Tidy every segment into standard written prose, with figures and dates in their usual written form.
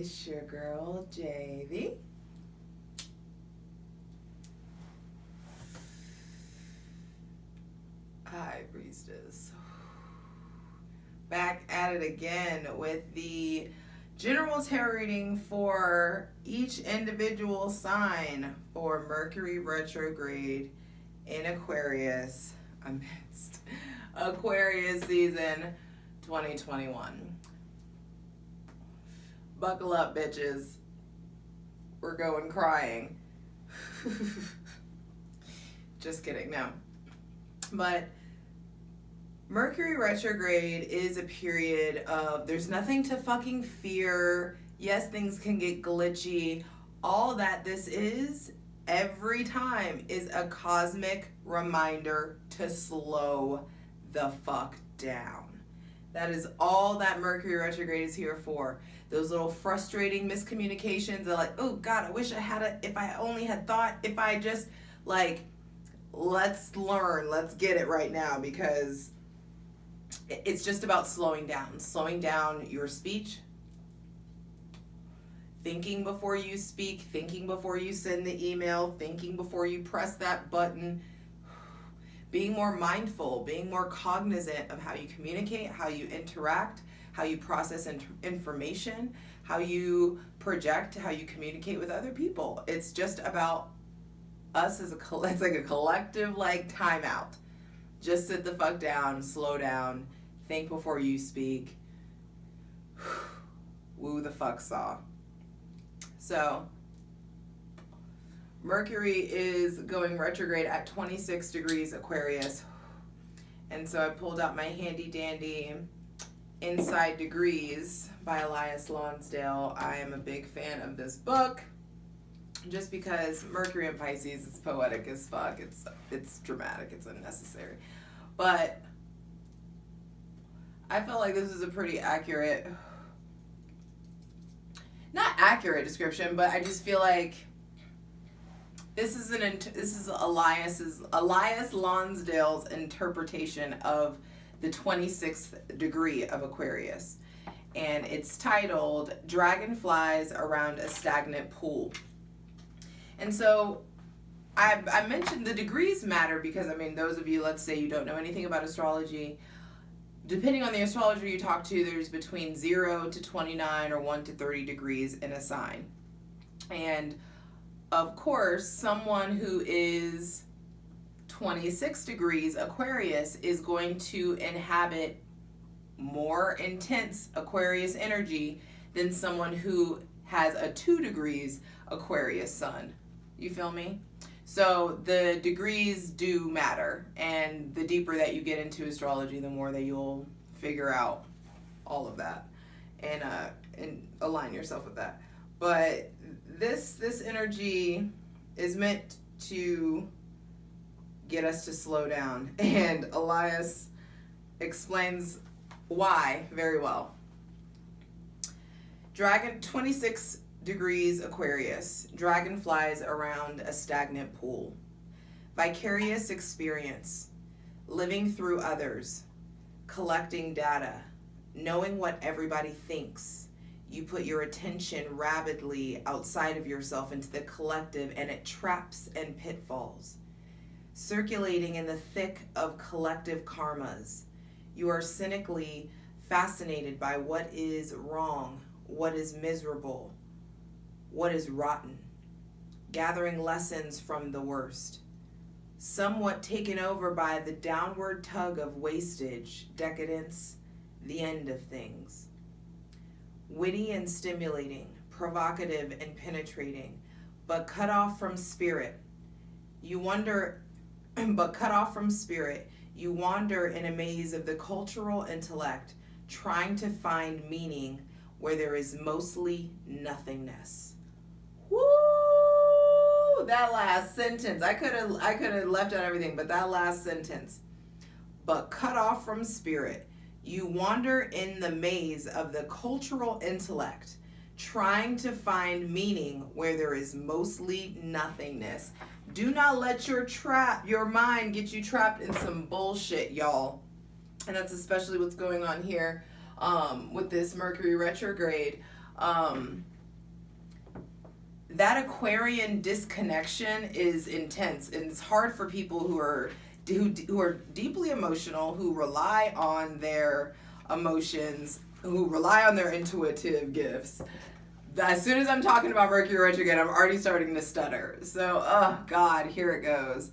It's your girl, JV. Hi, Priestess. Back at it again with the general tarot reading for each individual sign for Mercury retrograde in Aquarius amidst Aquarius season 2021. Buckle up, bitches. We're going crying. Just kidding, no. But Mercury retrograde is a period of there's nothing to fucking fear. Yes, things can get glitchy. All that this is every time is a cosmic reminder to slow the fuck down. That is all that Mercury retrograde is here for. Those little frustrating miscommunications are like, oh God, I wish I had if I only had thought, if I just let's learn, let's get it right now, because it's just about slowing down your speech, thinking before you speak, thinking before you send the email, thinking before you press that button, being more mindful, being more cognizant of how you communicate, how you interact, how you process information, how you project, how you communicate with other people. It's just about us as it's like a collective timeout. Just sit the fuck down, slow down, think before you speak. Woo the fuck saw. So, Mercury is going retrograde at 26 degrees Aquarius. And so I pulled out my handy dandy Inside Degrees by Elias Lonsdale. I am a big fan of this book just because Mercury in Pisces is poetic as fuck. It's dramatic, it's unnecessary. But I felt like this was a pretty accurate, not accurate description, but I just feel like this is Elias Lonsdale's interpretation of the 26th degree of Aquarius. And it's titled Dragonflies Around a Stagnant Pool. And so I mentioned the degrees matter because, those of you, let's say you don't know anything about astrology, depending on the astrologer you talk to, there's between 0 to 29 or 1 to 30 degrees in a sign. And of course, someone who is 26 degrees Aquarius is going to inhabit more intense Aquarius energy than someone who has a 2 degrees Aquarius sun. You feel me? So the degrees do matter, and the deeper that you get into astrology, the more that you'll figure out all of that and align yourself with that. But this energy is meant to get us to slow down, and Elias explains why very well. 26 degrees Aquarius, dragonflies around a stagnant pool. Vicarious experience, living through others, collecting data, knowing what everybody thinks. You put your attention rapidly outside of yourself into the collective, and it traps and pitfalls. Circulating in the thick of collective karmas. You are cynically fascinated by what is wrong, what is miserable, what is rotten, gathering lessons from the worst, somewhat taken over by the downward tug of wastage, decadence, the end of things. Witty and stimulating, provocative and penetrating, but cut off from spirit. You wander in a maze of the cultural intellect, trying to find meaning where there is mostly nothingness. Woo! That last sentence. I could have left out everything, but that last sentence. But cut off from spirit. You wander in the maze of the cultural intellect, trying to find meaning where there is mostly nothingness. Do not let your mind get you trapped in some bullshit, y'all. And that's especially what's going on here with this Mercury retrograde. that Aquarian disconnection is intense, and it's hard for people who are deeply emotional, who rely on their emotions, who rely on their intuitive gifts. As soon as I'm talking about Mercury retrograde, I'm already starting to stutter. So, oh God, here it goes.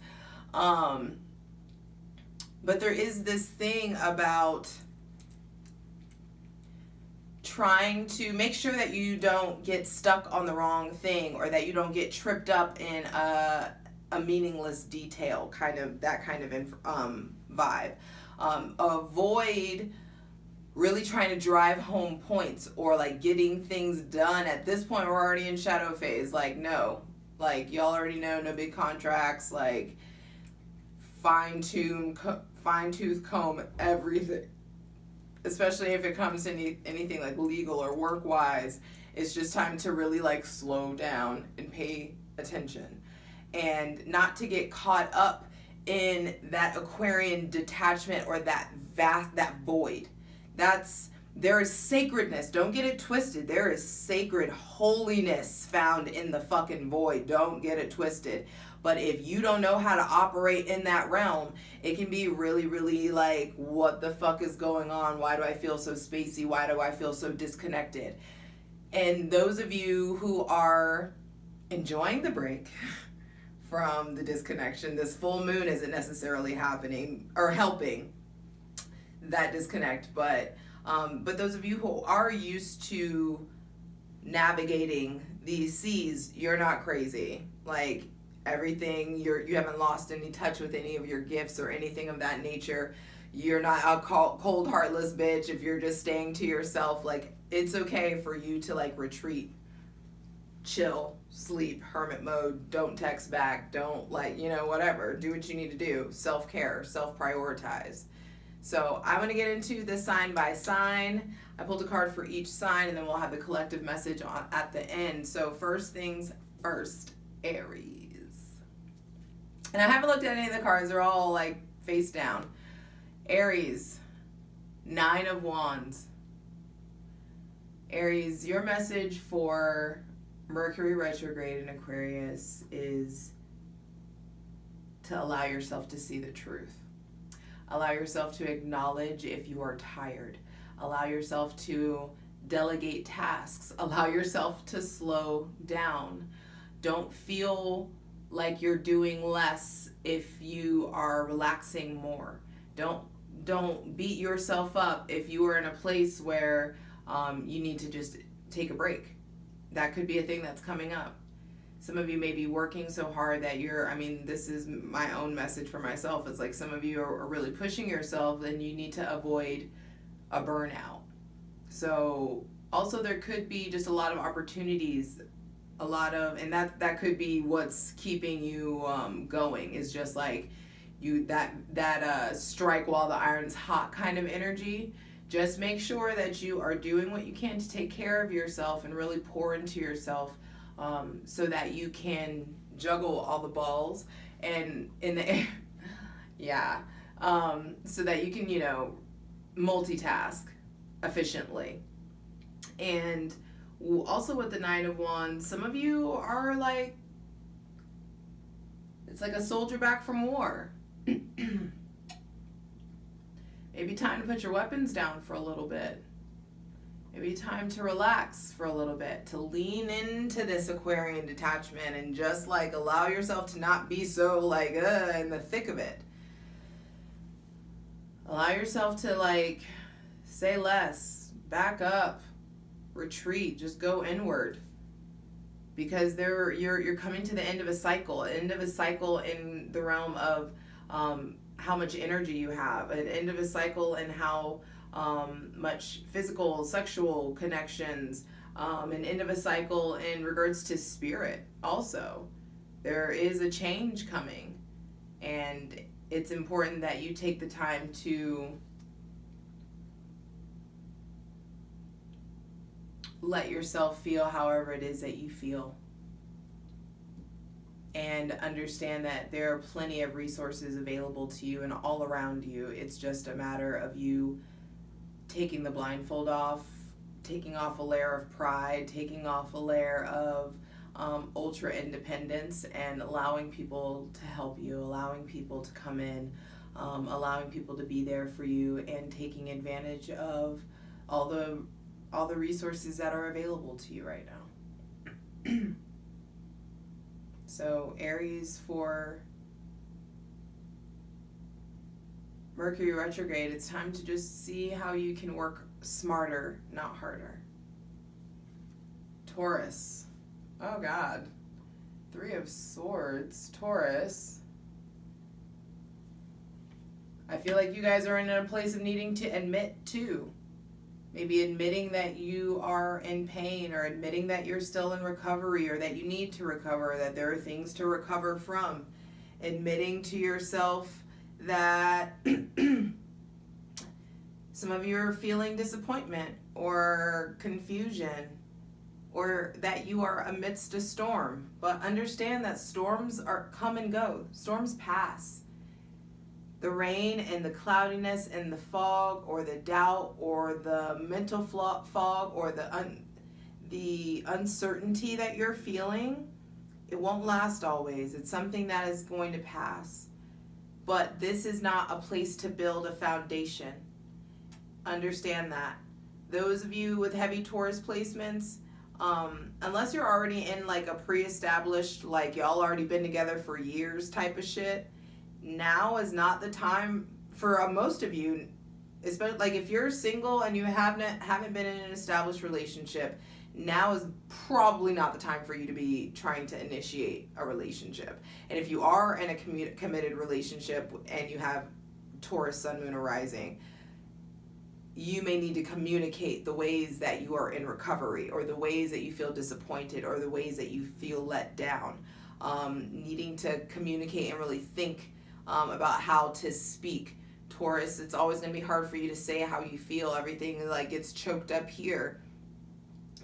But there is this thing about trying to make sure that you don't get stuck on the wrong thing, or that you don't get tripped up in a meaningless detail, kind of vibe. Avoid really trying to drive home points, or like getting things done. At this point, we're already in shadow phase. Like, no, like y'all already know, no big contracts. Like, fine tooth comb everything, especially if it comes to anything like legal or work wise. It's just time to really like slow down and pay attention, and not to get caught up in that Aquarian detachment, or that void. There is sacredness. Don't get it twisted. There is sacred holiness found in the fucking void. Don't get it twisted. But if you don't know how to operate in that realm, it can be really, really like, what the fuck is going on? Why do I feel so spacey? Why do I feel so disconnected? And those of you who are enjoying the break from the disconnection, this full moon isn't necessarily happening or helping that disconnect, but those of you who are used to navigating these seas, you're not crazy. Like, everything, you haven't lost any touch with any of your gifts or anything of that nature. You're not a cold, heartless bitch if you're just staying to yourself. Like, it's okay for you to like retreat, chill, sleep, hermit mode, don't text back, don't like, whatever. Do what you need to do. Self-care, self-prioritize. So I'm going to get into the sign by sign. I pulled a card for each sign, and then we'll have the collective message at the end. So first things first, Aries. And I haven't looked at any of the cards. They're all like face down. Aries, 9 of Wands. Aries, your message for Mercury retrograde in Aquarius is to allow yourself to see the truth. Allow yourself to acknowledge if you are tired. Allow yourself to delegate tasks. Allow yourself to slow down. Don't feel like you're doing less if you are relaxing more. Don't beat yourself up if you are in a place where you need to just take a break. That could be a thing that's coming up. Some of you may be working so hard that this is my own message for myself. It's like some of you are really pushing yourself, and you need to avoid a burnout. So also there could be just a lot of opportunities, and that could be what's keeping you going, is just like that strike while the iron's hot kind of energy. Just make sure that you are doing what you can to take care of yourself and really pour into yourself, so that you can juggle all the balls and in the air. Yeah. So that you can, multitask efficiently. And also with the 9 of Wands, some of you are like, it's like a soldier back from war. Maybe time to put your weapons down for a little bit. Maybe time to relax for a little bit, to lean into this Aquarian detachment and just like allow yourself to not be so like in the thick of it. Allow yourself to like say less, back up, retreat, just go inward. Because you're coming to the end of a cycle in the realm of how much energy you have, an end of a cycle in how much physical, sexual connections, an end of a cycle in regards to spirit also. There is a change coming, and it's important that you take the time to let yourself feel however it is that you feel, and understand that there are plenty of resources available to you and all around you. It's just a matter of you taking the blindfold off, taking off a layer of pride, taking off a layer of ultra independence and allowing people to help you, allowing people to come in, allowing people to be there for you, and taking advantage of all the resources that are available to you right now. So Aries, for Mercury retrograde, it's time to just see how you can work smarter, not harder. Taurus. Oh God. 3 of Swords. Taurus. I feel like you guys are in a place of needing to admit too. Maybe admitting that you are in pain, or admitting that you're still in recovery, or that you need to recover, that there are things to recover from. Admitting to yourself that some of you are feeling disappointment or confusion, or that you are amidst a storm. But understand that storms come and go. Storms pass. The rain and the cloudiness and the fog, or the doubt, or the mental fog, or the uncertainty that you're feeling, it won't last always. It's something that is going to pass. But this is not a place to build a foundation. Understand that. Those of you with heavy Taurus placements, unless you're already in like a pre-established, like y'all already been together for years type of shit, now is not the time for most of you, especially like if you're single and you haven't been in an established relationship, now is probably not the time for you to be trying to initiate a relationship. And if you are in a committed relationship and you have Taurus, Sun, Moon, or Rising, you may need to communicate the ways that you are in recovery, or the ways that you feel disappointed, or the ways that you feel let down. Needing to communicate and really think about how to speak. Taurus, it's always going to be hard for you to say how you feel. Everything like gets choked up here.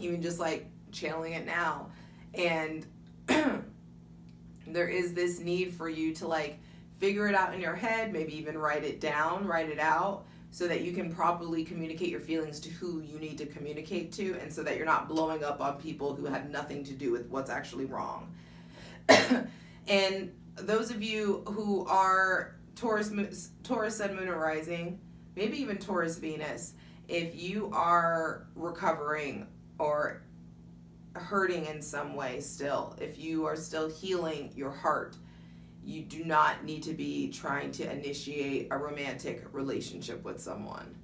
Even just like channeling it now. And there is this need for you to like figure it out in your head, maybe even write it down, write it out, so that you can properly communicate your feelings to who you need to communicate to, and so that you're not blowing up on people who have nothing to do with what's actually wrong. And those of you who are Taurus, Sun, Moon, or Rising, maybe even Taurus, Venus, if you are recovering or hurting in some way still, if you are still healing your heart, you do not need to be trying to initiate a romantic relationship with someone.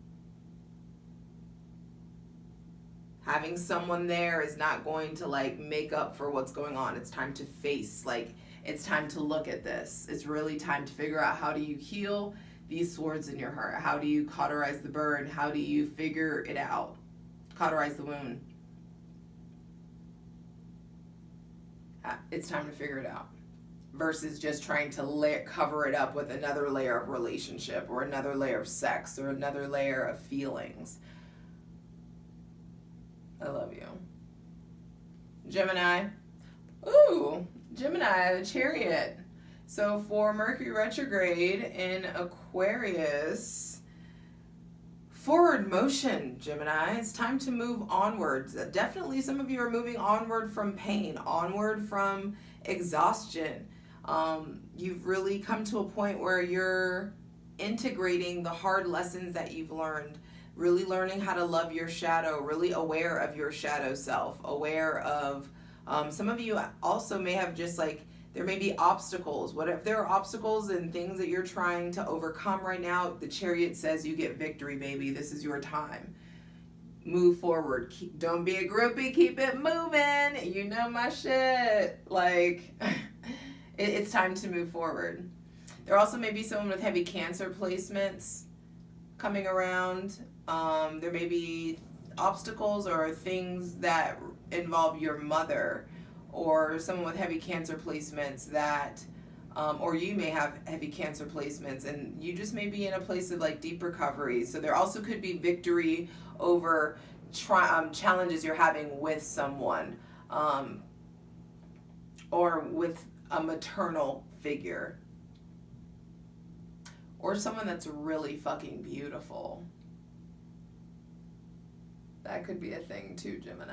Having someone there is not going to like make up for what's going on. It's time to face, like, it's time to look at this. It's really time to figure out, how do you heal these swords in your heart? How do you cauterize the burn? How do you figure it out? Cauterize the wound. It's time to figure it out. Versus just trying to cover it up with another layer of relationship, or another layer of sex, or another layer of feelings. I love you. Gemini. Ooh, Gemini, the Chariot. So for Mercury retrograde in Aquarius, forward motion, Gemini. It's time to move onwards. Definitely some of you are moving onward from pain, onward from exhaustion. You've really come to a point where you're integrating the hard lessons that you've learned, really learning how to love your shadow, really aware of your shadow self, aware of, some of you also may have just like, there may be obstacles. What if there are obstacles and things that you're trying to overcome right now? The Chariot says you get victory, baby. This is your time. Move forward. Don't be a groupie. Keep it moving. You know my shit. Like, it's time to move forward. There also may be someone with heavy Cancer placements coming around. There may be obstacles or things that involve your mother, or someone with heavy Cancer placements that, or you may have heavy Cancer placements and you just may be in a place of like deep recovery. So there also could be victory over challenges you're having with someone, or with a maternal figure, or someone that's really fucking beautiful. That could be a thing too, Gemini.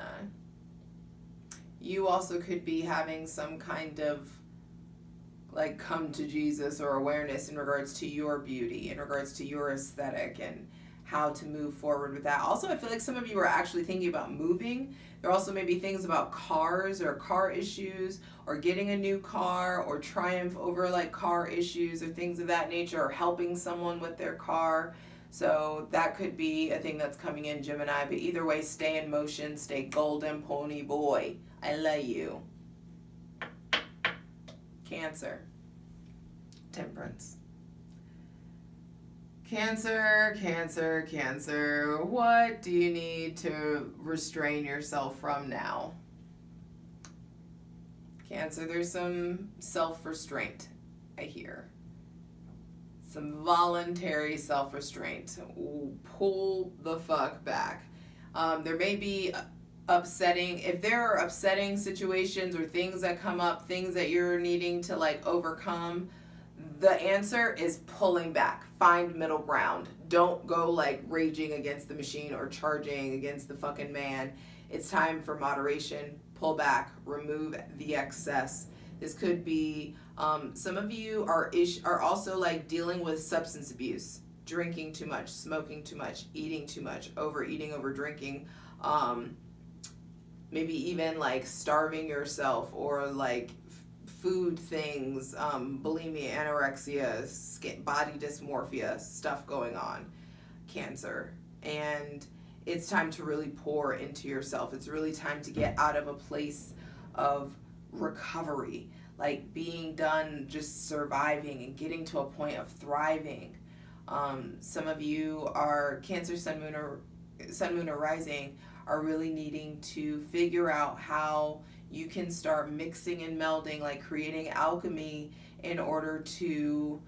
you also could be having some kind of like come to Jesus or awareness in regards to your beauty, in regards to your aesthetic and how to move forward with that. Also, I feel like some of you are actually thinking about moving. There also may be things about cars or car issues or getting a new car or triumph over like car issues or things of that nature, or helping someone with their car. So that could be a thing that's coming in, Gemini. But either way, stay in motion, stay golden pony boy. I love you. Cancer. Temperance. Cancer, Cancer, Cancer. What do you need to restrain yourself from now? Cancer, there's some self-restraint, I hear. Some voluntary self-restraint. Pull the fuck back. There may be upsetting, if there are upsetting situations or things that come up, things that you're needing to like overcome, the answer is pulling back. Find middle ground. Don't go like raging against the machine or charging against the fucking man. It's time for moderation. Pull back. Remove the excess. This could be, some of you are also like dealing with substance abuse, drinking too much, smoking too much, eating too much, overeating, over drinking, maybe even like starving yourself, or like food things, bulimia, anorexia, body dysmorphia, stuff going on, Cancer. And it's time to really pour into yourself. It's really time to get out of a place of recovery, like being done just surviving and getting to a point of thriving. Some of you are Cancer, Sun, Moon, or Rising, are really needing to figure out how you can start mixing and melding, like creating alchemy in order to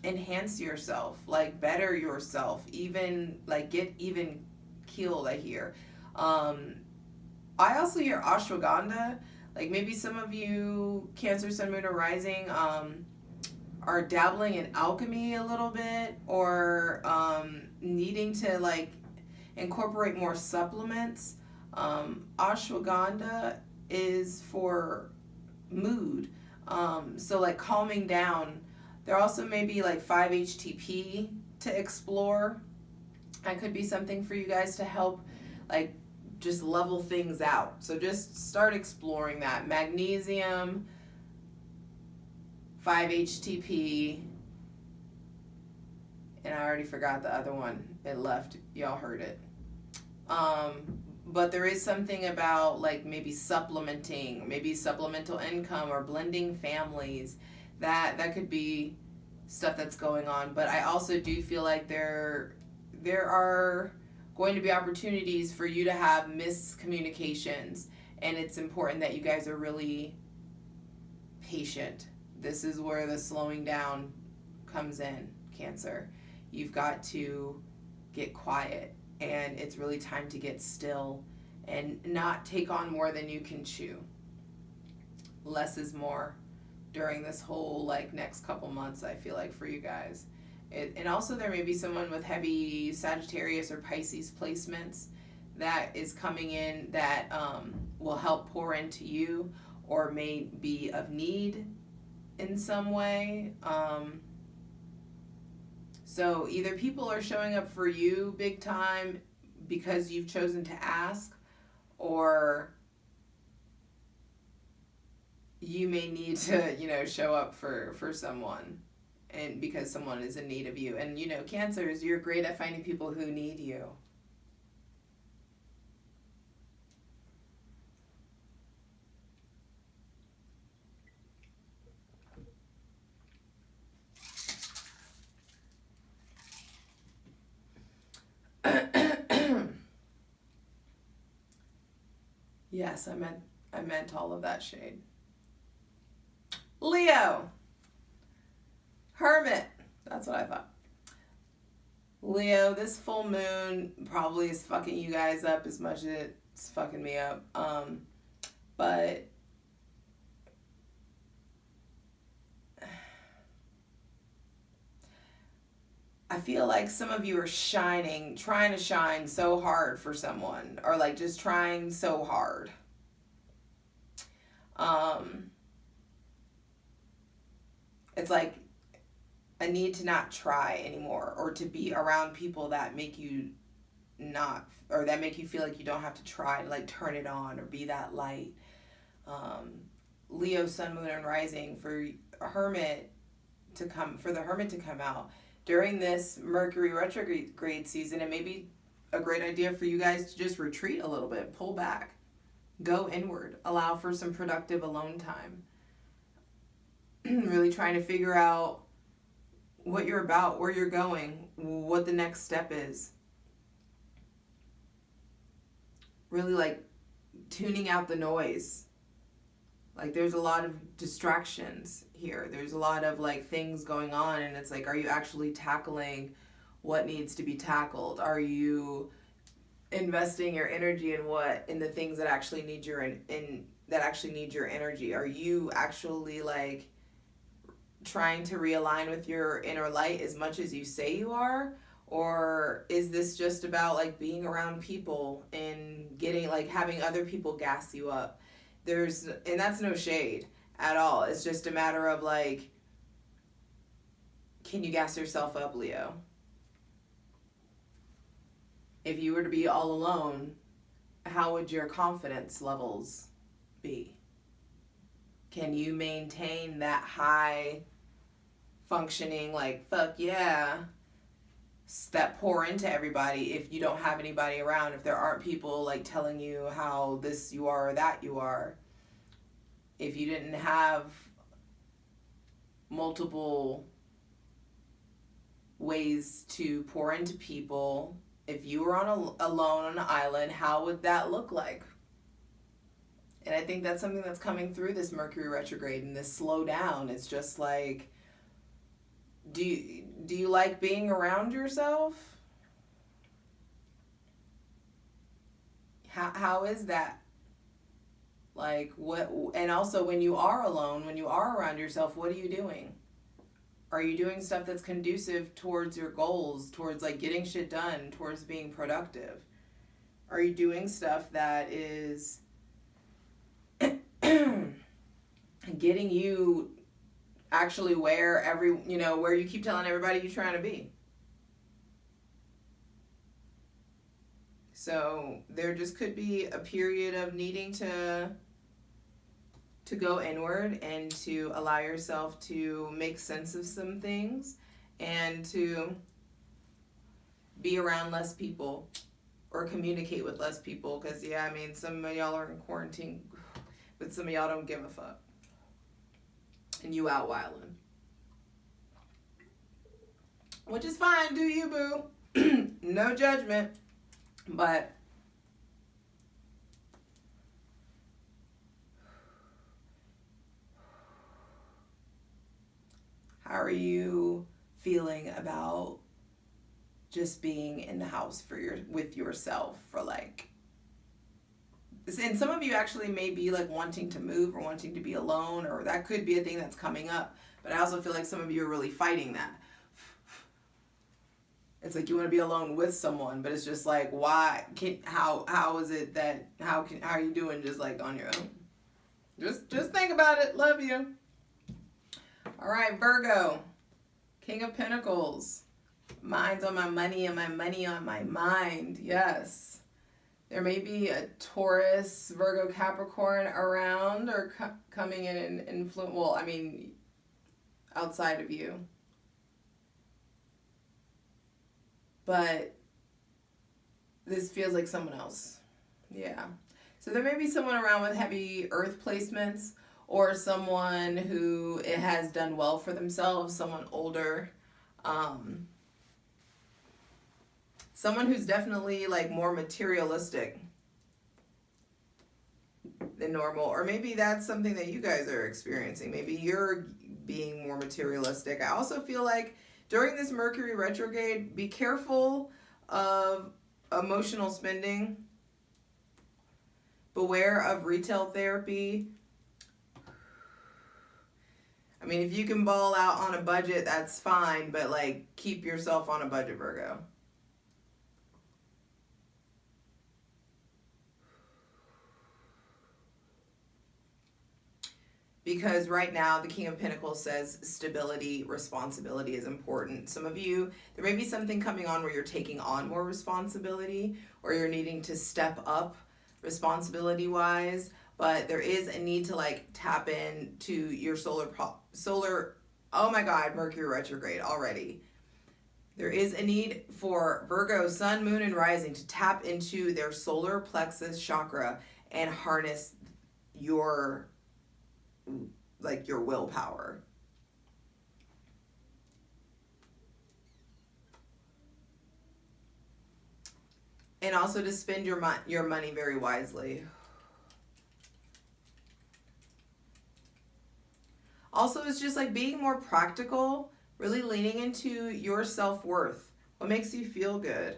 enhance yourself, like better yourself, even like get even keeled, I hear. I also hear ashwagandha. Like maybe some of you Cancer, Sun, Moon, or Rising are dabbling in alchemy a little bit, or needing to like incorporate more supplements. Ashwagandha is for mood, so like calming down. There also may be like 5-HTP to explore. That could be something for you guys to help like just level things out. So just start exploring that. Magnesium, 5-HTP, and I already forgot the other one. It left. Y'all heard it. But there is something about like maybe supplementing, maybe supplemental income or blending families. That could be stuff that's going on. But I also do feel like there are going to be opportunities for you to have miscommunications, and it's important that you guys are really patient. This is where the slowing down comes in, Cancer. You've got to get quiet, and it's really time to get still and not take on more than you can chew. Less is more during this whole like next couple months, I feel like, for you guys. And also there may be someone with heavy Sagittarius or Pisces placements that is coming in that will help pour into you, or may be of need in some way. So either people are showing up for you big time because you've chosen to ask, or you may need to, show up for someone, and because someone is in need of you. And Cancers, you're great at finding people who need you. Yes, I meant all of that shade. Leo. Hermit. That's what I thought. Leo, this full moon probably is fucking you guys up as much as it's fucking me up. But I feel like some of you are trying to shine so hard for someone, or like just trying so hard. It's like a need to not try anymore, or to be around people that make you not, or that make you feel like you don't have to try to like turn it on or be that light. Leo, Sun, Moon, and Rising, for the Hermit to come out during this Mercury retrograde season. It may be a great idea for you guys to just retreat a little bit, pull back, go inward, allow for some productive alone time. Really trying to figure out what you're about, where you're going, what the next step is. Really like tuning out the noise. Like there's a lot of distractions here. There's a lot of like things going on, and it's like, are you actually tackling what needs to be tackled? Are you investing your energy in the things that actually need your energy? Are you actually like trying to realign with your inner light as much as you say you are? Or is this just about like being around people and getting like having other people gas you up? And that's no shade at all. It's just a matter of like, can you gas yourself up, Leo? If you were to be all alone, how would your confidence levels be? Can you maintain that high functioning, like, fuck yeah, that pour into everybody if you don't have anybody around, if there aren't people like telling you how this you are or that you are, if you didn't have multiple ways to pour into people, if you were alone on an island, how would that look like? And I think that's something that's coming through this Mercury retrograde and this slow down. It's just like, do you like being around yourself? How is that? Like what? And also when you are alone, when you are around yourself, what are you doing? Are you doing stuff that's conducive towards your goals, towards like getting shit done, towards being productive? Are you doing stuff that is getting you actually where you keep telling everybody you're trying to be? So there just could be a period of needing to go inward and to allow yourself to make sense of some things and to be around less people or communicate with less people. Because, yeah, I mean, some of y'all are in quarantine, but some of y'all don't give a fuck. And you out wilding. Which is fine, do you, boo? No judgment. But how are you feeling about just being in the house with yourself for like, and some of you actually may be like wanting to move or wanting to be alone, or that could be a thing that's coming up. But I also feel like some of you are really fighting that. It's like you want to be alone with someone, but it's just like, why? How is it that, how are you doing just like on your own? Just think about it. Love you. All right, Virgo, King of Pentacles. Mind's on my money and my money on my mind. Yes. There may be a Taurus, Virgo, Capricorn around or coming in and influence. Well, I mean, outside of you. But this feels like someone else. Yeah. So there may be someone around with heavy earth placements, or someone who has done well for themselves, someone older. Someone who's definitely like more materialistic than normal. Or maybe that's something that you guys are experiencing. Maybe you're being more materialistic. I also feel like during this Mercury retrograde, be careful of emotional spending. Beware of retail therapy. I mean, if you can ball out on a budget, that's fine, but like keep yourself on a budget, Virgo. Because right now the King of Pentacles says stability, responsibility is important. Some of you, there may be something coming on where you're taking on more responsibility or you're needing to step up responsibility wise, but there is a need to like tap into your solar, oh my God, Mercury retrograde already. There is a need for Virgo, Sun, Moon, and Rising to tap into their solar plexus chakra and harness your willpower. And also to spend your money very wisely. Also, it's just like being more practical, really leaning into your self-worth. What makes you feel good?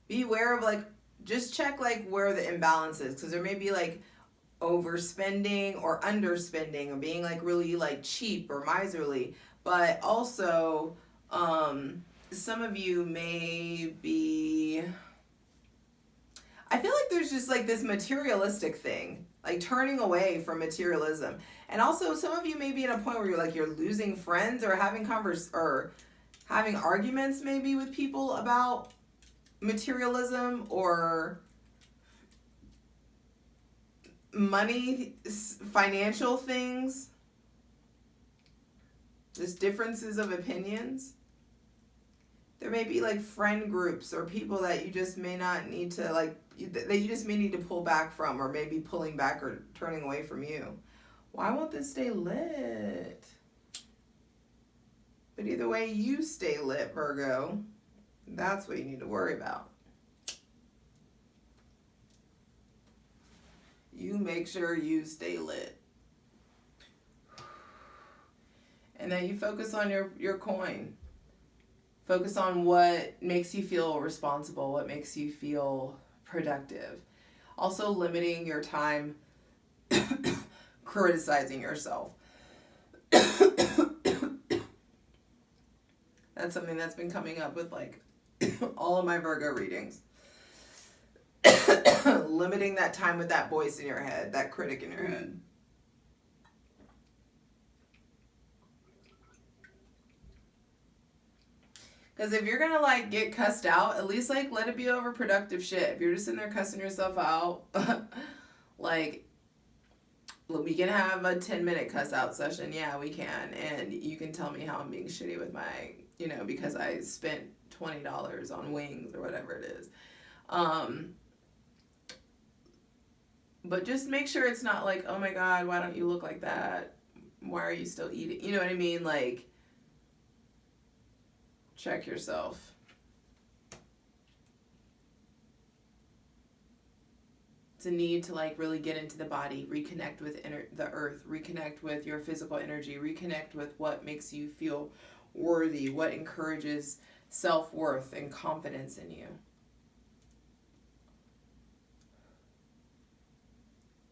Be aware of like, just check like where the imbalance is, because there may be like overspending or underspending or being like really like cheap or miserly, but also some of you may be, I feel like there's just like this materialistic thing, like turning away from materialism. And also some of you may be at a point where you're like, you're losing friends or having having arguments maybe with people about materialism or money, financial things, just differences of opinions. There may be like friend groups or people that you just may not need to like, that you just may need to pull back from, or maybe pulling back or turning away from you. Why won't this stay lit? But either way, you stay lit, Virgo. That's what you need to worry about. You make sure you stay lit. And then you focus on your coin. Focus on what makes you feel responsible, what makes you feel productive. Also limiting your time criticizing yourself. That's something that's been coming up with like all of my Virgo readings. Limiting that time with that voice in your head, that critic in your head. Because if you're gonna like get cussed out, at least like let it be over productive shit. If you're just in there cussing yourself out, like we can have a 10-minute cuss out session. Yeah, we can. And you can tell me how I'm being shitty with my, because I spent $20 on wings or whatever it is. But just make sure it's not like, oh my God, why don't you look like that? Why are you still eating? You know what I mean? Like, check yourself. It's a need to like really get into the body, reconnect with the earth, reconnect with your physical energy, reconnect with what makes you feel worthy, what encourages self-worth and confidence in you.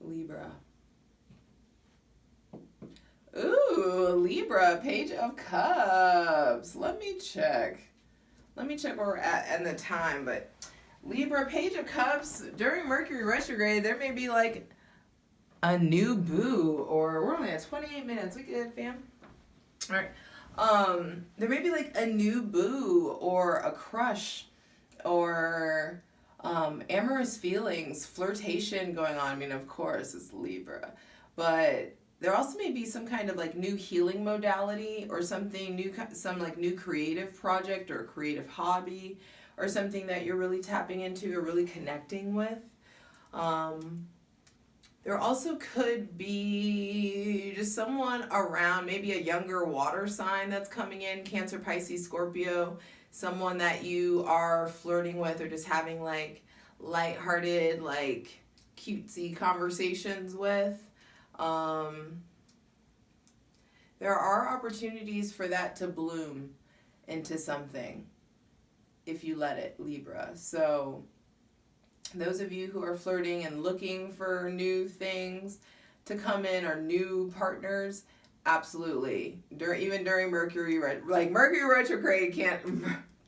Libra. Ooh, Libra, Page of Cups. Let me check where we're at in the time. But Libra, Page of Cups, during Mercury retrograde, there may be like a new boo, or we're only at 28 minutes. We good, fam? All right. There may be like a new boo or a crush or amorous feelings, flirtation going on. I mean, of course, it's Libra. But there also may be some kind of like new healing modality or something new, some like new creative project or creative hobby or something that you're really tapping into or really connecting with. There also could be just someone around, maybe a younger water sign that's coming in, Cancer, Pisces, Scorpio, someone that you are flirting with or just having like lighthearted, like cutesy conversations with. There are opportunities for that to bloom into something if you let it, Libra. So Those of you who are flirting and looking for new things to come in or new partners, absolutely. Even during Mercury, like Mercury retrograde can't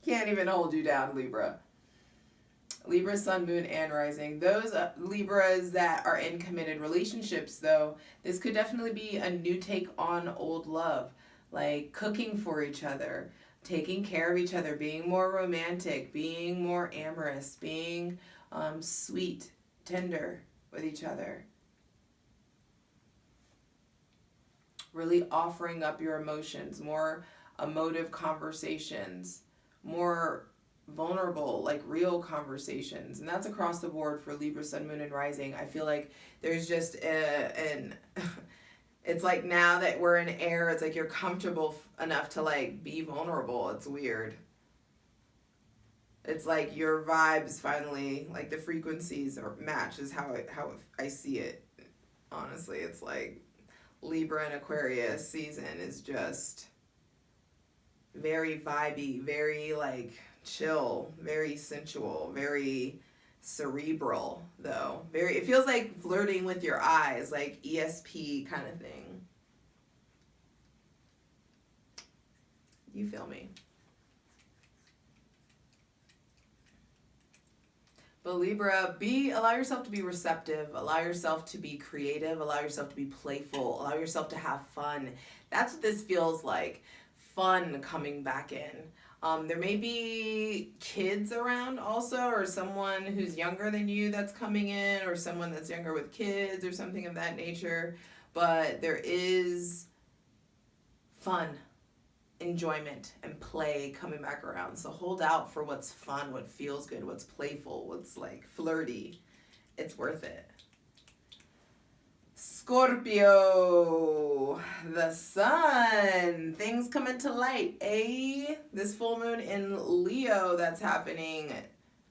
even hold you down, Libra. Libra, sun, moon, and rising. Those Libras that are in committed relationships, though, this could definitely be a new take on old love, like cooking for each other, taking care of each other, being more romantic, being more amorous, being sweet, tender with each other. Really offering up your emotions, more emotive conversations, more vulnerable, like real conversations. And that's across the board for Libra, sun, moon, and rising. I feel like there's just it's like now that we're in air, it's like you're comfortable enough to like be vulnerable. It's weird. It's like your vibes finally, like the frequencies are match is how I see it. Honestly, it's like Libra and Aquarius season is just very vibey, very like chill, very sensual, very cerebral though. It feels like flirting with your eyes, like ESP kind of thing. You feel me? But Libra, allow yourself to be receptive, allow yourself to be creative, allow yourself to be playful, allow yourself to have fun. That's what this feels like. Fun coming back in. There may be kids around also, or someone who's younger than you that's coming in, or someone that's younger with kids or something of that nature. But there is fun, enjoyment, and play coming back around. So hold out for what's fun, what feels good, what's playful, what's like flirty. It's worth it. Scorpio, the sun, things come into light. This full moon in Leo that's happening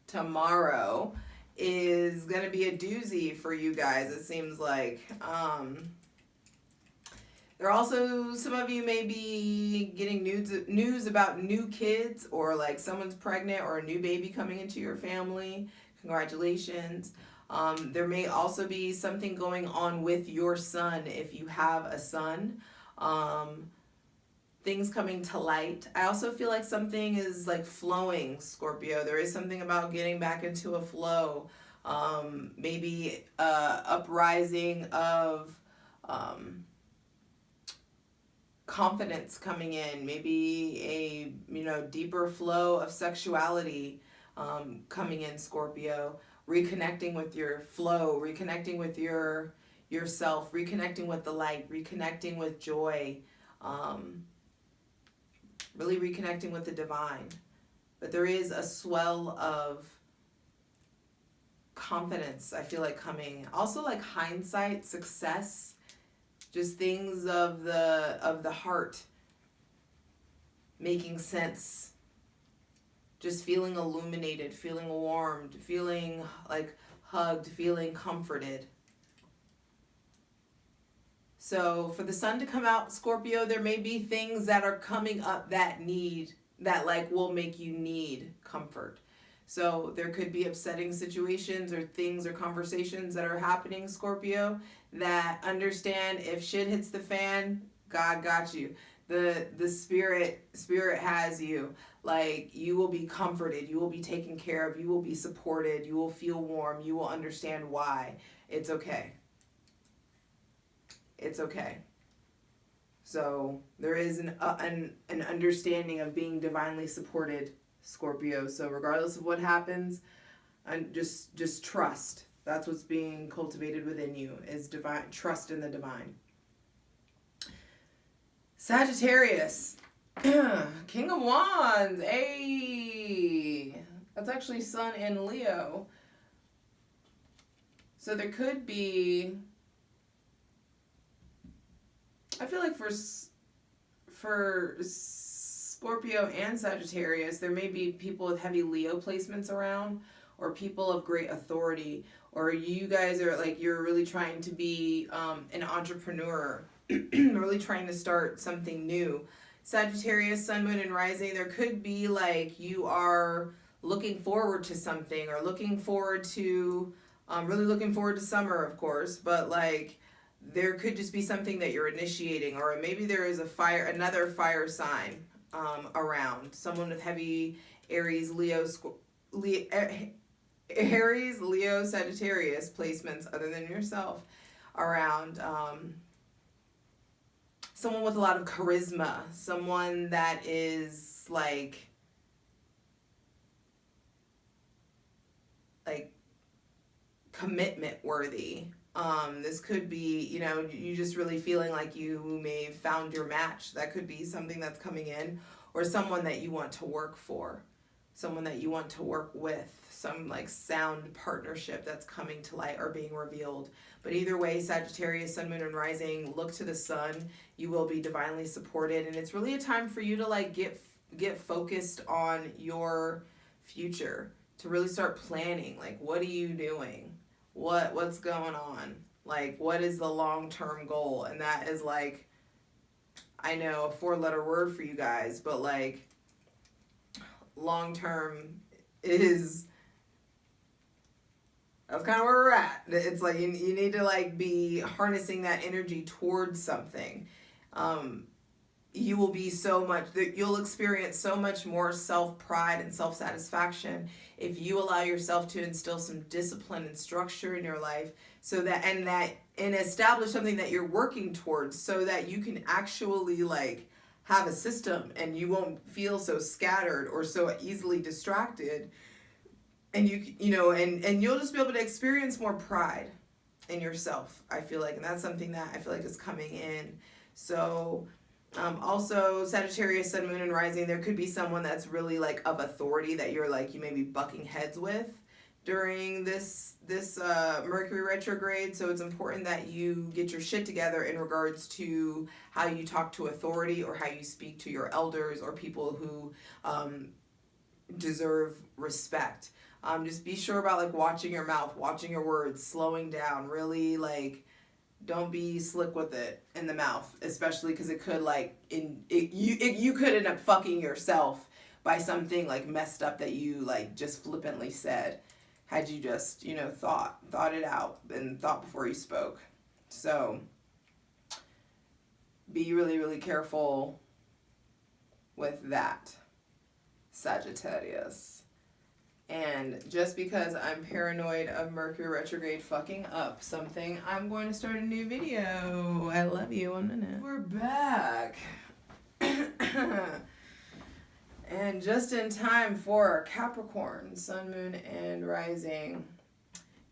tomorrow is going to be a doozy for you guys, it seems like. There are also, some of you may be getting news about new kids, or like someone's pregnant or a new baby coming into your family. Congratulations. There may also be something going on with your son if you have a son. Things coming to light. I also feel like something is like flowing, Scorpio. There is something about getting back into a flow. Maybe uprising of confidence coming in. Maybe a deeper flow of sexuality coming in, Scorpio. Reconnecting with your flow, reconnecting with yourself, reconnecting with the light, reconnecting with joy, really reconnecting with the divine. But there is a swell of confidence, I feel like, coming. Also like hindsight, success, just things of the heart making sense. Just feeling illuminated, feeling warmed, feeling like hugged, feeling comforted. So for the sun to come out, Scorpio, there may be things that are coming up that like will make you need comfort. So there could be upsetting situations or things or conversations that are happening, Scorpio, that understand if shit hits the fan, God got you. The spirit has you. Like, you will be comforted, you will be taken care of, you will be supported, you will feel warm, you will understand why. It's okay. It's okay. So there is an understanding of being divinely supported, Scorpio. So regardless of what happens, and just trust. That's what's being cultivated within you, is divine trust in the divine. Sagittarius. King of Wands. That's actually sun in Leo. So there could be, I feel like for Scorpio and Sagittarius, there may be people with heavy Leo placements around, or people of great authority, or you guys are like, you're really trying to be an entrepreneur, really trying to start something new. Sagittarius, sun, moon, and rising, there could be like you are looking forward to something, or looking forward to, really looking forward to summer, of course, but like there could just be something that you're initiating, or maybe there is another fire sign around, someone with heavy Aries, Aries, Leo, Sagittarius placements other than yourself around. Someone with a lot of charisma, someone that is like commitment worthy. This could be, you know, you just really feeling like you may have found your match. That could be something that's coming in, or someone that you want to work for, someone that you want to work with, some like sound partnership that's coming to light or being revealed. But either way, Sagittarius, Sun, Moon, and Rising, look to the sun. You will be divinely supported, and it's really a time for you to like get focused on your future, to really start planning. Like, what are you doing? What's going on? Like, what is the long-term goal? And that is like, I know, a 4-letter word for you guys, but like long-term is, that's kind of where we're at. It's like you need to like be harnessing that energy towards something. You will be you'll experience so much more self-pride and self-satisfaction if you allow yourself to instill some discipline and structure in your life, and establish something that you're working towards, so that you can actually like have a system and you won't feel so scattered or so easily distracted. And and you'll just be able to experience more pride in yourself, I feel like. And that's something that I feel like is coming in. So also Sagittarius, Sun, Moon, and Rising, there could be someone that's really like of authority that you're like, you may be bucking heads with during this Mercury retrograde. So it's important that you get your shit together in regards to how you talk to authority, or how you speak to your elders, or people who deserve respect. Just be sure about like watching your mouth, watching your words, slowing down, really like don't be slick with it in the mouth, especially because it could like you could end up fucking yourself by something like messed up that you like just flippantly said, had you just thought it out and thought before you spoke. So be really, really careful with that, Sagittarius. And just because I'm paranoid of Mercury retrograde fucking up something, I'm going to start a new video. I love you. 1 minute. We're back. And just in time for Capricorn, Sun, Moon, and Rising.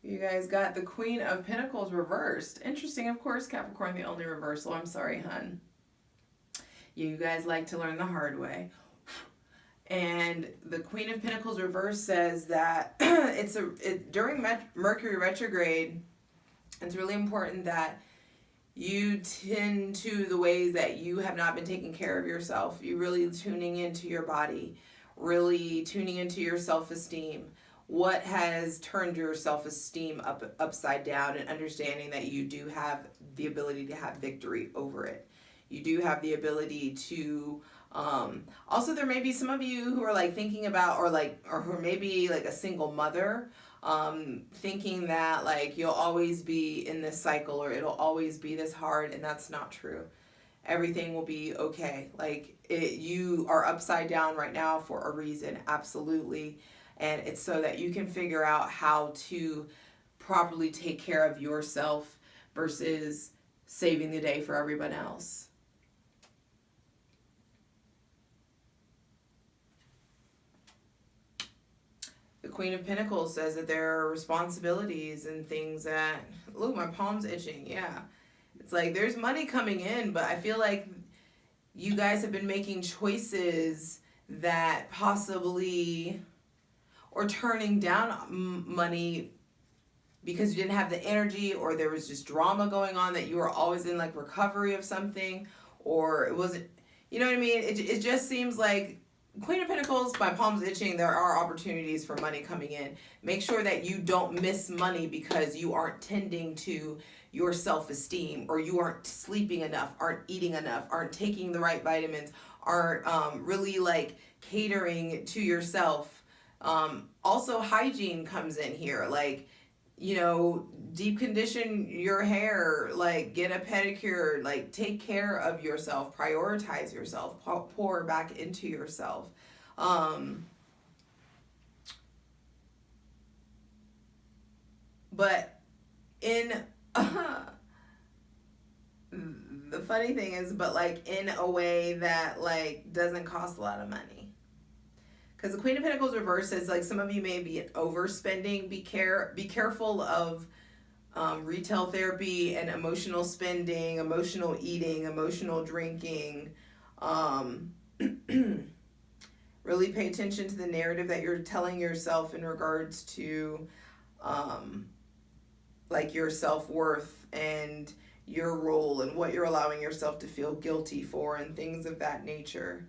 You guys got the Queen of Pentacles reversed. Interesting, of course, Capricorn, the only reversal. I'm sorry, hun. You guys like to learn the hard way. And the Queen of Pentacles reverse says that during Mercury retrograde, it's really important that you tend to the ways that you have not been taking care of yourself. You really tuning into your body, really tuning into your self-esteem. What has turned your self-esteem upside down, and understanding that you do have the ability to have victory over it. You do have the ability to also, there may be some of you who are like thinking about, or who may be like a single mother, thinking that like you'll always be in this cycle, or it'll always be this hard, and that's not true. Everything will be okay. Like you are upside down right now for a reason, absolutely. And it's so that you can figure out how to properly take care of yourself versus saving the day for everyone else. The Queen of Pentacles says that there are responsibilities and things that, look, my palm's itching, yeah. It's like there's money coming in, but I feel like you guys have been making choices that possibly, or turning down money because you didn't have the energy, or there was just drama going on, that you were always in like recovery of something, or it wasn't, you know what I mean? It just seems like Queen of Pentacles, my palm's itching. There are opportunities for money coming in. Make sure that you don't miss money because you aren't tending to your self-esteem, or you aren't sleeping enough, aren't eating enough, aren't taking the right vitamins, aren't really like catering to yourself Also, hygiene comes in here. Like, you know, deep condition your hair, like get a pedicure, like take care of yourself, prioritize yourself, pour back into yourself. But in the funny thing is, but like in a way that like doesn't cost a lot of money. Because the Queen of Pentacles reversed is like some of you may be overspending. Be careful of retail therapy and emotional spending, emotional eating, emotional drinking. Really pay attention to the narrative that you're telling yourself in regards to like your self-worth and your role and what you're allowing yourself to feel guilty for and things of that nature.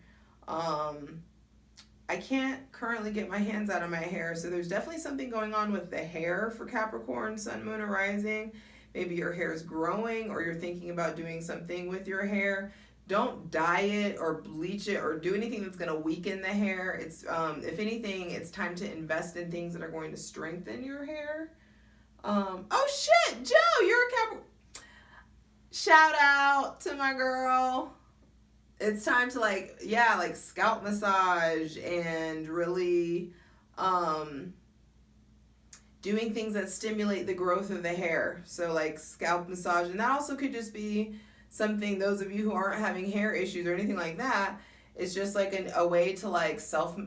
I can't currently get my hands out of my hair, so there's definitely something going on with the hair for Capricorn, Sun, Moon, or Rising. Maybe your hair is growing or you're thinking about doing something with your hair. Don't dye it or bleach it or do anything that's going to weaken the hair. It's if anything, it's time to invest in things that are going to strengthen your hair. Oh shit, Joe, you're a Capricorn. Shout out to my girl. It's time to like scalp massage and really doing things that stimulate the growth of the hair. So like scalp massage, and that also could just be something, those of you who aren't having hair issues or anything like that, it's just like a way to like self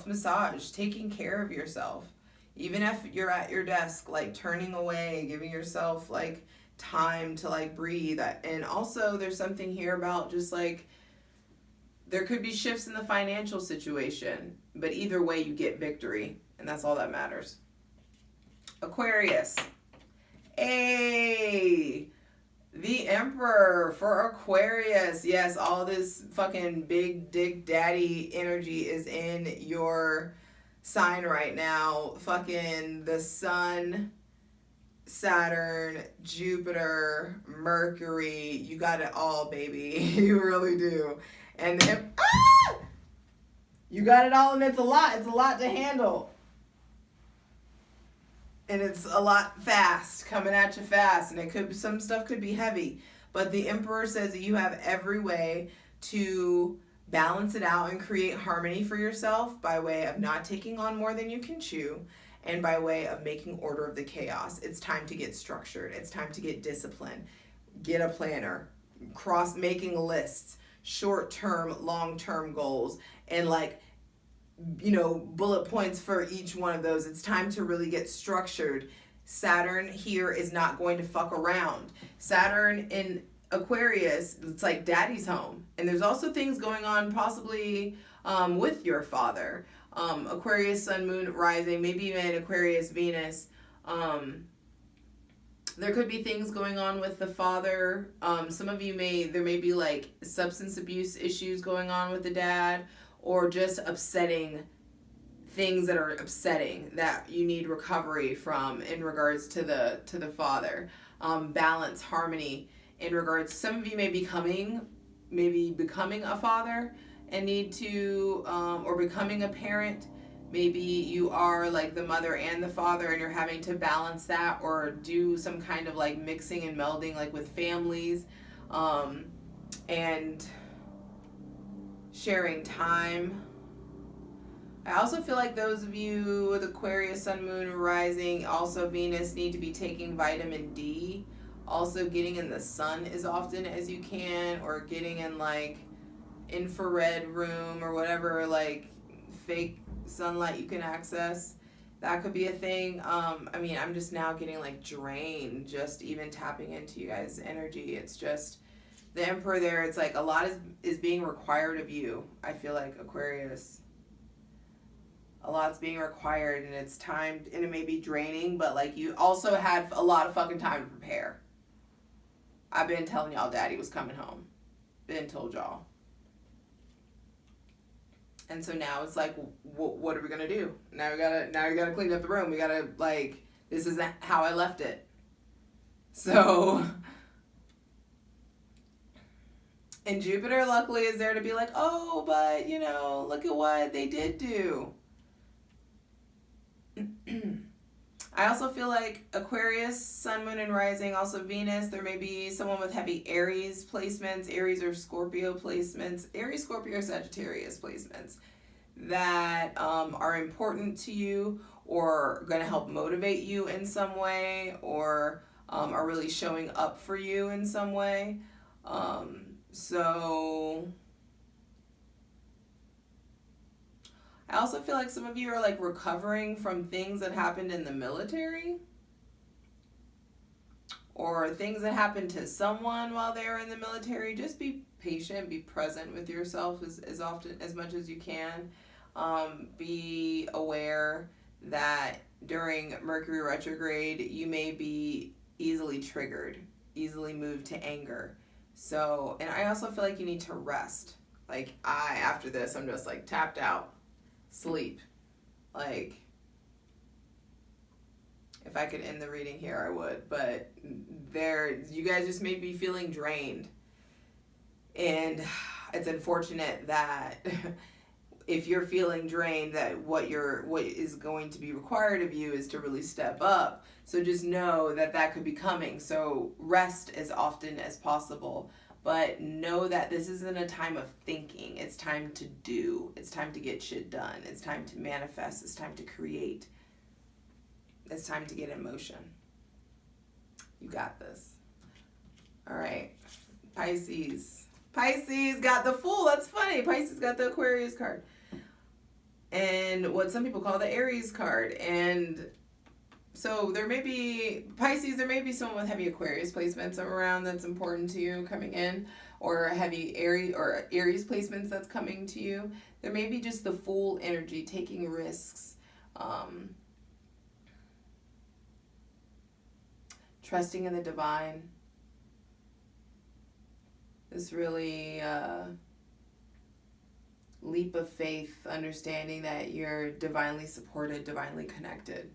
massage, taking care of yourself. Even if you're at your desk, like turning away, giving yourself like time to like breathe. And also there's something here about just like, there could be shifts in the financial situation, but either way you get victory, and that's all that matters. Aquarius. Hey, the Emperor for Aquarius. Yes, all this fucking big dick daddy energy is in your sign right now. Fucking the Sun, Saturn, Jupiter, Mercury. You got it all, baby. You really do. And then, you got it all, and it's a lot. It's a lot to handle. And it's a lot fast, coming at you fast. And some stuff could be heavy. But the Emperor says that you have every way to balance it out and create harmony for yourself by way of not taking on more than you can chew, and by way of making order of the chaos. It's time to get structured. It's time to get disciplined. Get a planner. Making lists. Short-term, long-term goals, and like, you know, bullet points for each one of those. It's time to really get structured. Saturn here is not going to fuck around. Saturn in Aquarius, it's like daddy's home. And there's also things going on possibly with your father. Aquarius, Sun, Moon, Rising, maybe even Aquarius, Venus. There could be things going on with the father. Some of you there may be like substance abuse issues going on with the dad, or just upsetting things that are upsetting that you need recovery from in regards to the father. Balance, harmony in regards. Some of you may be becoming a father and need to, or becoming a parent. Maybe you are like the mother and the father and you're having to balance that, or do some kind of like mixing and melding like with families, and sharing time. I also feel like those of you with Aquarius, Sun, Moon, Rising, also Venus, need to be taking vitamin D. Also getting in the sun as often as you can, or getting in like infrared room or whatever like fake sunlight you can access. That could be a thing. I mean, I'm just now getting like drained just even tapping into you guys' energy. It's just the Emperor there. It's like a lot is being required of you. I feel like Aquarius, a lot's being required, and it's time, and it may be draining, but like you also had a lot of fucking time to prepare. I've been telling y'all daddy was coming home. Been told y'all. And so now it's like, what are we gonna do? Now we gotta clean up the room. We gotta, like, this isn't how I left it. So, and Jupiter luckily is there to be like, oh, but you know, look at what they did do. I also feel like Aquarius, Sun, Moon, and Rising, also Venus. There may be someone with heavy Aries placements, Aries or Scorpio placements, Aries, Scorpio, Sagittarius placements that are important to you or going to help motivate you in some way, or are really showing up for you in some way. So I also feel like some of you are like recovering from things that happened in the military, or things that happened to someone while they were in the military. Just be patient, be present with yourself as often, as much as you can. Be aware that during Mercury retrograde, you may be easily triggered, easily moved to anger. So, and I also feel like you need to rest. Like after this, I'm just like tapped out, sleep. Like, if I could end the reading here, I would, but you guys just may be feeling drained. And it's unfortunate that if you're feeling drained, that what is going to be required of you is to really step up. So just know that could be coming. So rest as often as possible, but know that this isn't a time of thinking. It's time to do. It's time to get shit done. It's time to manifest. It's time to create. It's time to get in motion. You got this. All right. Pisces. Pisces got the Fool. That's funny. Pisces got the Aquarius card. And what some people call the Aries card. And so there may be, Pisces, there may be someone with heavy Aquarius placements around that's important to you coming in, or heavy Aries placements that's coming to you. There may be just the Fool energy, taking risks, trusting in the divine. This really leap of faith, understanding that you're divinely supported, divinely connected.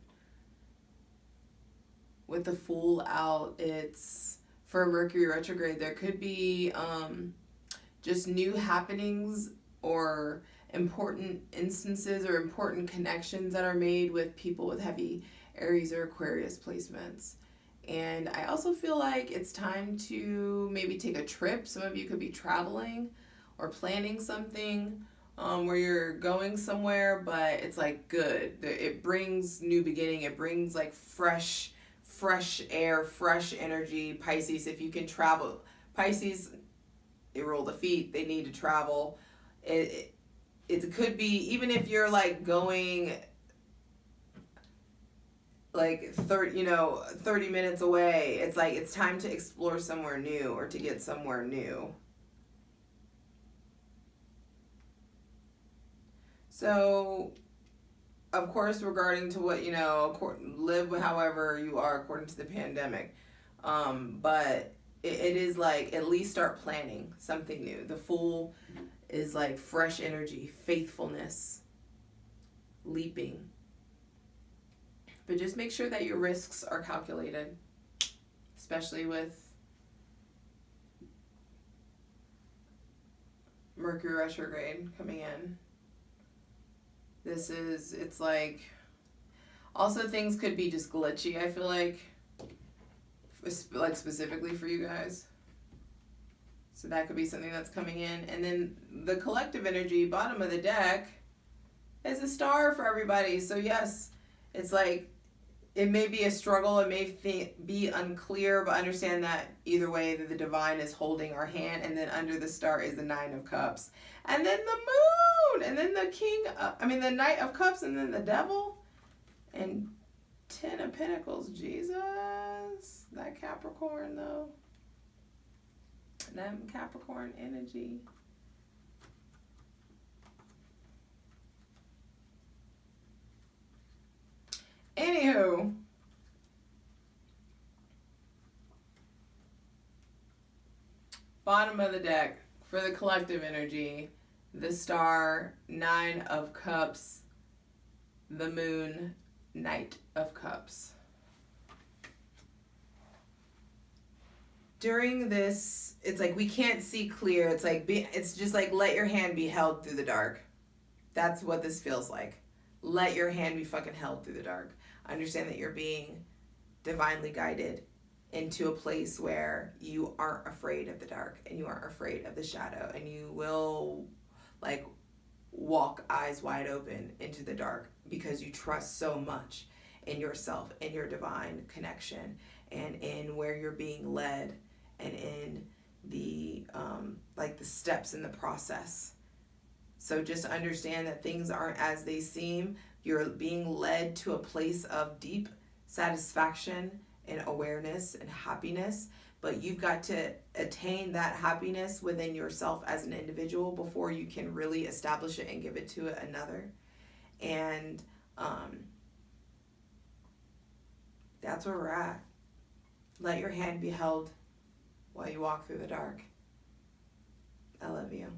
With the Fool out, it's for Mercury retrograde, there could be just new happenings or important instances or important connections that are made with people with heavy Aries or Aquarius placements. And I also feel like it's time to maybe take a trip. Some of you could be traveling or planning something where you're going somewhere, but it's like good. It brings new beginning. It brings like fresh air, fresh energy. Pisces, if you can travel. Pisces, they roll the feet. They need to travel. It could be, even if you're like going like 30 minutes away, it's like it's time to explore somewhere new or to get somewhere new. So, of course, regarding to what, live however you are according to the pandemic. But it is like, at least start planning something new. The Fool is like fresh energy, faithfulness, leaping. But just make sure that your risks are calculated, especially with Mercury retrograde coming in. It's like, also things could be just glitchy, I feel like specifically for you guys. So that could be something that's coming in. And then the collective energy, bottom of the deck, is a Star for everybody. So yes, it's like, it may be a struggle, it may be unclear, but understand that either way, that the divine is holding our hand, and then under the Star is the Nine of Cups. And then the Moon, and then the Knight of Cups, and then the Devil, and Ten of Pentacles. Jesus, that Capricorn though. That Capricorn energy. Anywho, bottom of the deck for the collective energy, the Star, Nine of Cups, the Moon, Knight of Cups. During this, it's like we can't see clear. It's just like let your hand be held through the dark. That's what this feels like. let your hand be fucking held through the dark. Understand that you're being divinely guided into a place where you aren't afraid of the dark and you aren't afraid of the shadow, and you will like walk eyes wide open into the dark because you trust so much in yourself, in your divine connection, and in where you're being led, and in the like the steps in the process. So just understand that things aren't as they seem. You're being led to a place of deep satisfaction and awareness and happiness, but you've got to attain that happiness within yourself as an individual before you can really establish it and give it to another. And that's where we're at. Let your hand be held while you walk through the dark. I love you.